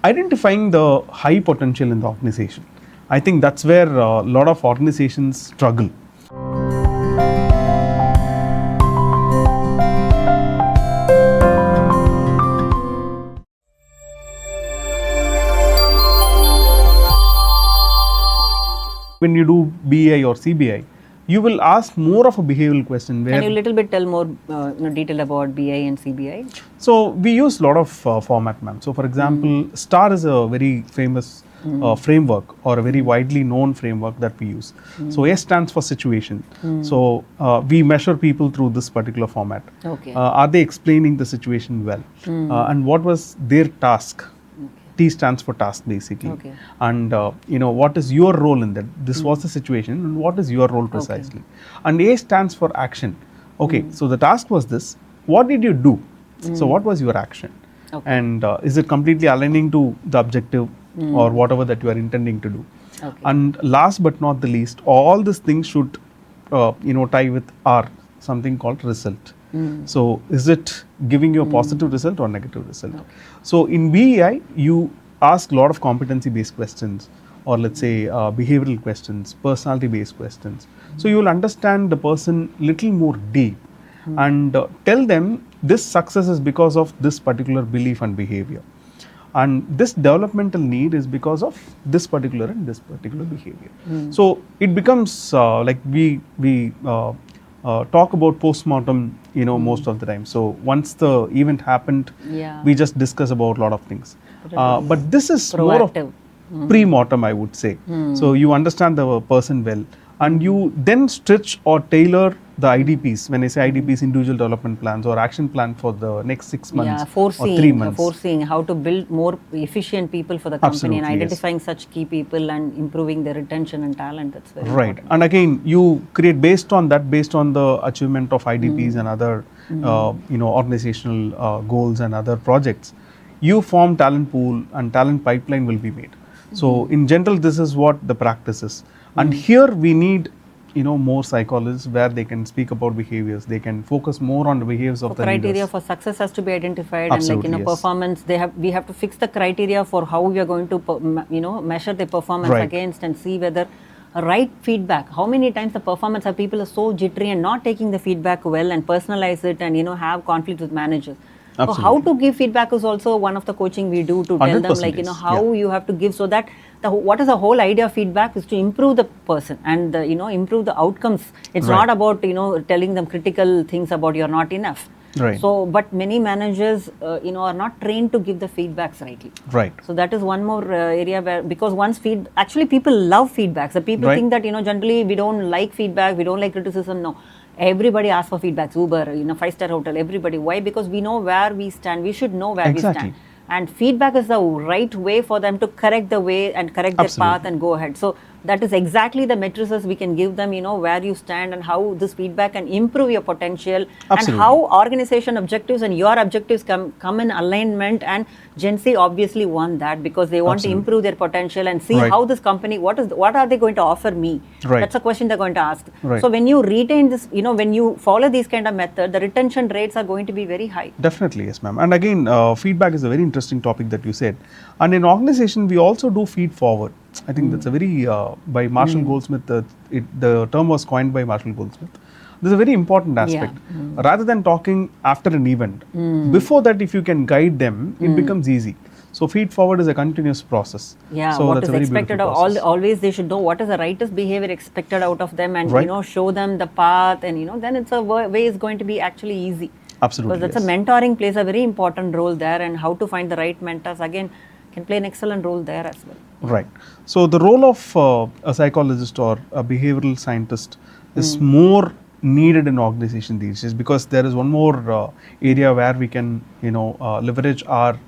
Identifying the high potential in the organization. I think that's where a lot of organizations struggle. When you do BI or CBI, you will ask more of a behavioral question. Where Can you little bit tell more detail about BI and CBI? So we use a lot of format, ma'am. So for example, STAR is a very famous framework or a very widely known framework that we use. So S stands for situation. So we measure people through this particular format. Okay. Are they explaining the situation well? And what was their task? T stands for task basically. Okay. And what is your role in that? This was the situation and what is your role precisely? Okay. And A stands for action. Okay, so the task was this. What did you do? So what was your action? Okay. And is it completely aligning to the objective or whatever that you are intending to do? Okay. And last but not the least, all these things should tie with R, something called result. So is it giving you a positive result or negative result? Okay. So in BEI, you ask a lot of competency based questions, or let's say behavioral questions, personality based questions. So you will understand the person little more deep and tell them this success is because of this particular belief and behavior. And this developmental need is because of this particular and this particular behavior. So it becomes like we talk about postmortem, most of the time. So once the event happened, we just discuss about a lot of things. But this is proactive. More of pre-mortem, I would say. So you understand the person well, and you then stretch or tailor the IDPs. When I say IDPs, individual development plans or action plan for the next 6 months or 3 months. Foreseeing how to build more efficient people for the company. Absolutely, and identifying such key people and improving their retention and talent. That's very important. And again, you create based on the achievement of IDPs and other organizational goals and other projects. You form talent pool and talent pipeline will be made. So in general, this is what the practice is. And here we need more psychologists where they can speak about behaviors. They can focus more on the behaviors of the criteria leaders. For success has to be identified. Absolutely, and performance, we have to fix the criteria for how we are going to measure the performance against and see whether right feedback. How many times the performance of people are so jittery and not taking the feedback well and personalize it and have conflict with managers. So how to give feedback is also one of the coaching we do to tell them how you have to give, so that what is the whole idea of feedback is to improve the person and improve the outcomes. It's not about telling them critical things about you're not enough. Right. So but many managers are not trained to give the feedbacks rightly. Right. So that is one more area where, because once actually people love feedbacks. The people think that generally we don't like feedback, we don't like criticism. No. Everybody asks for feedbacks. Uber, 5-star hotel, everybody. Why? Because we know where we stand. We should know where we stand. And feedback is the right way for them to correct the way and correct their path and go ahead. So that is exactly the matrices we can give them, where you stand and how this feedback can improve your potential. And how organization objectives and your objectives come in alignment. And Gen Z obviously want that because they want to improve their potential and see how this company, what are they going to offer me? That's a question they're going to ask. So when you retain this, when you follow these kind of method, the retention rates are going to be very high. Definitely, yes, ma'am. And again, feedback is a very interesting topic that you said. And in organization, we also do feed forward. I think that's a very, by Marshall Goldsmith, the term was coined by Marshall Goldsmith. This is a very important aspect. Rather than talking after an event, before that, if you can guide them, it becomes easy. So feed forward is a continuous process. So what is expected of always they should know what is the rightest behavior expected out of them and show them the path, and then it's a way is going to be actually easy. Absolutely. Because that's a mentoring plays a very important role there, and how to find the right mentors again can play an excellent role there as well. Right. So the role of a psychologist or a behavioral scientist is more needed in organization these days, because there is one more area where we can leverage our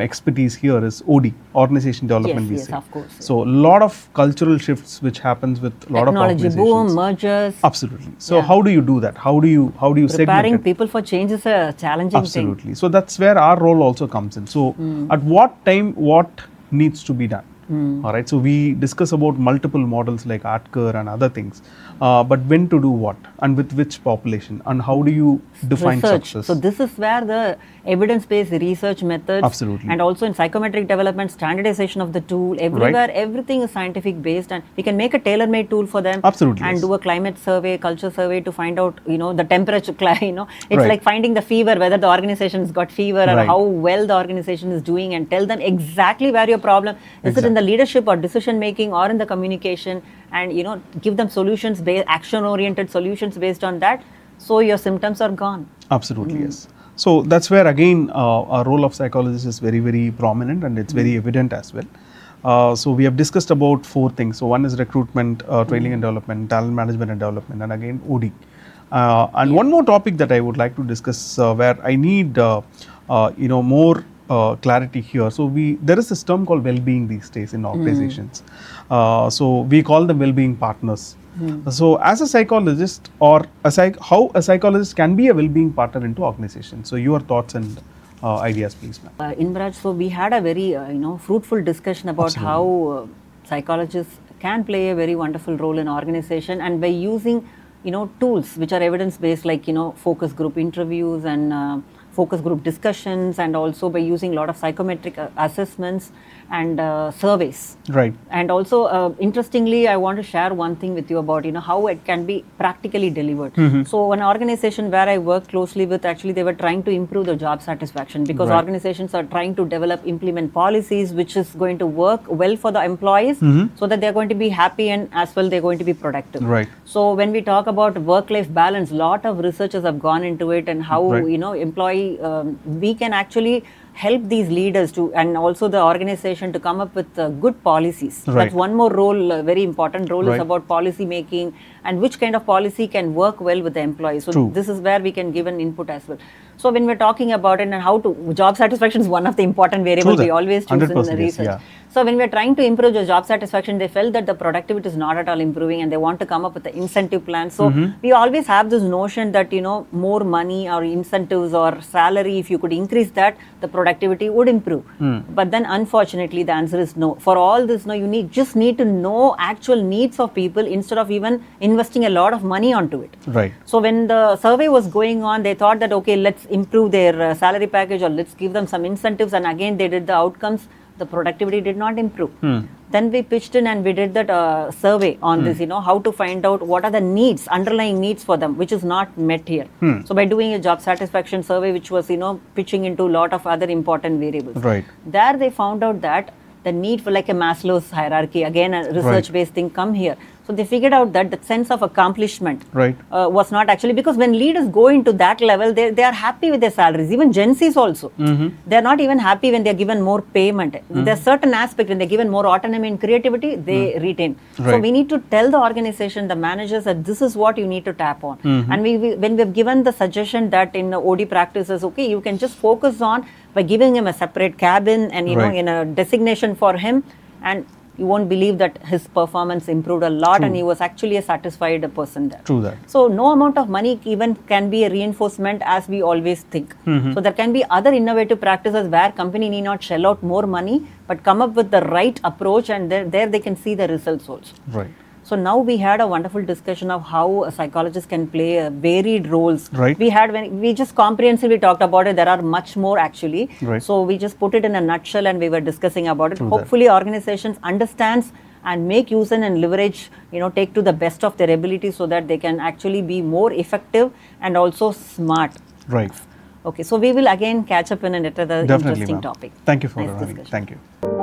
expertise here is OD, organization development. Yes, of course. So a lot of cultural shifts which happens with a lot of organizations. Technology boom, mergers. Absolutely. So how do you do that? How do you segment it? Preparing people for change is a challenging thing. Absolutely. So that's where our role also comes in. So at what time, what needs to be done? All right, so we discuss about multiple models like ATKR and other things, but when to do what and with which population and how do you define Research. success? So this is where the evidence-based research methods, Absolutely. and also in psychometric development, standardization of the tool, everywhere, everything is scientific based, and we can make a tailor-made tool for them. Absolutely, and yes. do a climate survey, culture survey to find out, the temperature. It's Right. like finding the fever, whether the organization has got fever or Right. how well the organization is doing, and tell them exactly where your problem is. It in the leadership or decision making or in the communication, and give them solutions based, action oriented solutions based on that, so your symptoms are gone. Absolutely, yes. So that's where again our role of psychologist is very, very prominent, and it's very evident as well. So we have discussed about 4 things. So one is recruitment, training and development, talent management and development, and again OD. And one more topic that I would like to discuss where I need more clarity here. So there is this term called well-being these days in organizations. So we call them well-being partners. So as a psychologist or how a psychologist can be a well-being partner into organization. So your thoughts and ideas, please, ma'am. Inbraj, so we had a very fruitful discussion about how psychologists can play a very wonderful role in organization, and by using tools which are evidence based, like focus group interviews and focus group discussions, and also by using a lot of psychometric assessments and surveys. Right. And also, interestingly, I want to share one thing with you about how it can be practically delivered. So, an organization where I work closely with, actually, they were trying to improve the job satisfaction, because organizations are trying to implement policies which is going to work well for the employees, so that they are going to be happy, and as well they're going to be productive. Right. So, when we talk about work-life balance, lot of researchers have gone into it, and how employee we can actually help these leaders to, and also the organization, to come up with good policies. Right. That's one more role, very important role, Right. is about policy making, and which kind of policy can work well with the employees. So True. this is where we can give an input as well. So when we're talking about it, and how to, job satisfaction is one of the important variables we always choose in the 100%, yes, research. yeah. So when we're trying to improve the job satisfaction, they felt that the productivity is not at all improving, and they want to come up with the incentive plan. So we always have this notion that more money or incentives or salary, if you could increase that, the productivity would improve. But then unfortunately the answer is no. For all this, you just need to know actual needs of people instead of even investing a lot of money onto it. Right. So when the survey was going on, they thought that okay, let's improve their salary package, or let's give them some incentives, and again they did the outcomes. The productivity did not improve. Then we pitched in and we did that survey on this, how to find out what are the needs, underlying needs for them, which is not met here. So by doing a job satisfaction survey, which was, pitching into a lot of other important variables. Right. There they found out that the need for, like a Maslow's hierarchy, again a research-based thing come here. So they figured out that the sense of accomplishment was not actually, because when leaders go into that level, they are happy with their salaries. Even Gen Zs also, they are not even happy when they are given more payment. There's certain aspect when they're given more autonomy and creativity, they retain. So we need to tell the organization, the managers, that this is what you need to tap on. And when we've given the suggestion that in OD practices, okay, you can just focus on by giving him a separate cabin and in a designation for him, and you won't believe that his performance improved a lot. True. And he was actually a satisfied person there. True that. So no amount of money even can be a reinforcement, as we always think. So there can be other innovative practices where company need not shell out more money, but come up with the right approach, and there they can see the results also. Right. So now we had a wonderful discussion of how a psychologist can play varied roles. Right. We just comprehensively talked about it. There are much more actually. Right. So we just put it in a nutshell and we were discussing about it. True Hopefully organizations understands and make use and leverage, take to the best of their ability, so that they can actually be more effective and also smart. Right. Okay, so we will again catch up in another Definitely, interesting ma'am. topic. Thank you for Nice having me. discussion. Thank you.